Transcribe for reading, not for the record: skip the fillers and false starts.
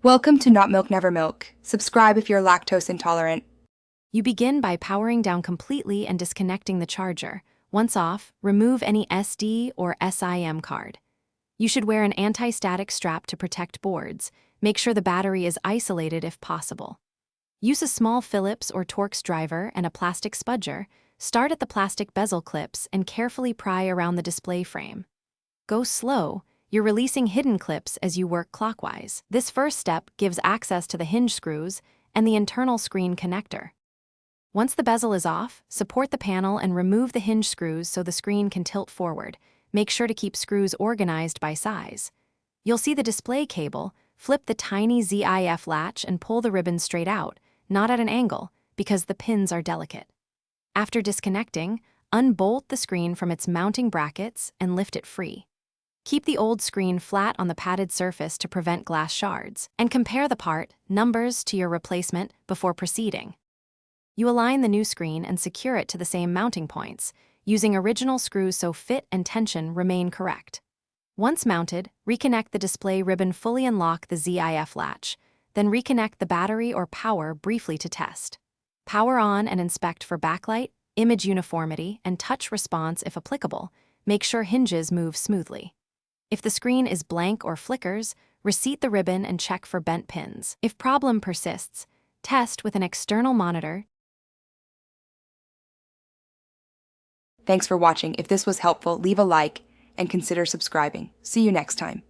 Welcome to Not Milk Never Milk. Subscribe if you're lactose intolerant. You begin by powering down completely and disconnecting the charger. Once off, remove any SD or SIM card. You should wear an anti-static strap to protect boards. Make sure the battery is isolated if possible. Use a small Phillips or Torx driver and a plastic spudger. Start at the plastic bezel clips and carefully pry around the display frame. Go slow. You're releasing hidden clips as you work clockwise. This first step gives access to the hinge screws and the internal screen connector. Once the bezel is off, support the panel and remove the hinge screws so the screen can tilt forward. Make sure to keep screws organized by size. You'll see the display cable. Flip the tiny ZIF latch and pull the ribbon straight out, not at an angle, because the pins are delicate. After disconnecting, unbolt the screen from its mounting brackets and lift it free. Keep the old screen flat on the padded surface to prevent glass shards, and compare the part numbers to your replacement before proceeding. You align the new screen and secure it to the same mounting points, using original screws so fit and tension remain correct. Once mounted, reconnect the display ribbon, fully unlock the ZIF latch, then reconnect the battery or power briefly to test. Power on and inspect for backlight, image uniformity, and touch response if applicable. Make sure hinges move smoothly. If the screen is blank or flickers, reseat the ribbon and check for bent pins. If problem persists, test with an external monitor. Thanks for watching. If this was helpful, leave a like and consider subscribing. See you next time.